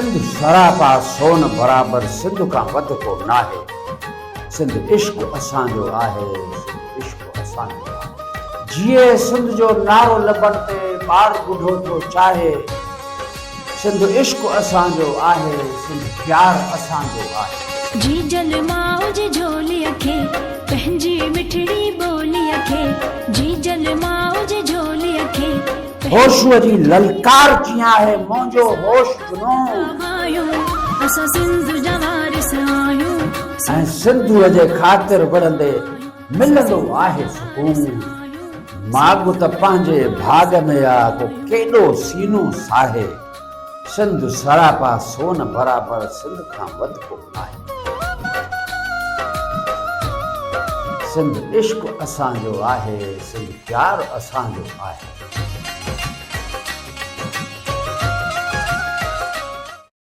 सिंध सरापा सोन बराबर सिंध का वध को नाहे। सिंध इश्क असांजो आहे, सिंध इश्क असांजो आहे। जिए सिंध जो नारो लबण ते ॿार ॿुढो थो चाहे। सिंध इश्क असांजो आहे, सिंध प्यार असांजो आहे। जी जल माओ जी झोलीअ खे पंहिंजी मिठड़ी ॿोलीअ खे, जी जल माओ जी झोलीअ खे होशूअ जी ललकार कीअं आहे मुंहिंजो होश जुनो। असां सिंध जा वारिस आहियूं, ऐं सिंधूअ जे ख़ातिर विढ़ंदे मिलंदो आहे सुकून। माॻु त पंहिंजे भाग में आ को केॾो सीनो साहे। सिंध सरापा सोन बराबर सिंध खां वध को आहे। सिंध इश्क असांजो आहे, सिंध प्यार असांजो आहे।